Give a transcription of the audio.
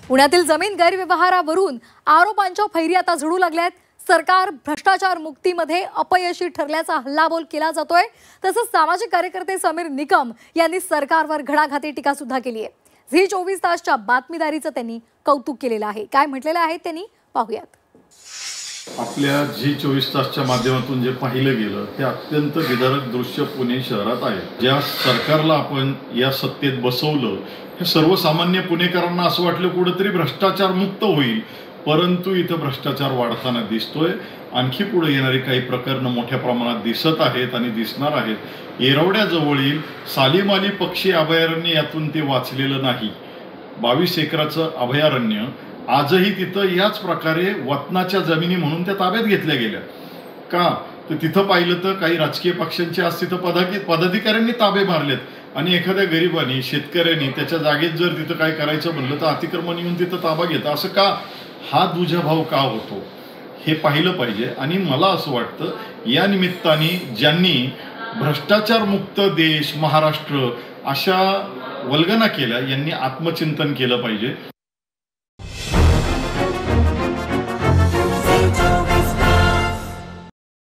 पुण्यातील जमीन गैरव्यवहारावरून आरोपांच्या फैरी आता झडू लागल्यात। सरकार भ्रष्टाचार मुक्तीमध्ये अपयशी ठरल्याचा हल्लाबोल केला जातोय। तसंच सामाजिक कार्यकर्ते समीर निकम यांनी सरकारवर घणाघाती टीका सुद्धा केली आहे। झी 24 तासच्या बातमीदारीचं त्यांनी कौतुक केलेलं आहे। काय म्हटलेलं आहे त्यांनी पाहूयात। आपल्या झी 24 तासच्या माध्यमातून जे पाहिलं गेलं ते अत्यंत विदारक दृश्य पुणे शहरात आहे। ज्या सरकारला आपण या सत्तेत बसवलं हे सर्वसामान्य पुणेकरांना असं वाटलं कुठेतरी भ्रष्टाचार मुक्त होईल, परंतु इथं भ्रष्टाचार वाढताना दिसतोय। आणखी पुढे येणारी काही प्रकरणं मोठ्या प्रमाणात दिसत आहेत आणि दिसणार आहेत। येरवड्याजवळील सालीमाली पक्षी अभयारण्य यातून ते वाचलेलं नाही। 22 एकराचं अभयारण्य आजही तिथं याच प्रकारे वतनाच्या जमिनी म्हणून त्या ताब्यात घेतल्या गेल्या का? तर तिथं पाहिलं तर काही राजकीय पक्षांचे आज तिथं पदाधिकाऱ्यांनी ताबे मारलेत आणि एखाद्या गरिबांनी शेतकऱ्यांनी त्याच्या जागेत जर तिथं काय करायचं म्हणलं तर अतिक्रमण येऊन तिथं ताबा घेतं। असं का? हा दुजाभाव का होतो हे पाहिलं पाहिजे। आणि मला असं वाटतं या निमित्ताने ज्यांनी भ्रष्टाचार मुक्त देश महाराष्ट्र अशा वल्गना केल्या यांनी आत्मचिंतन केलं पाहिजे।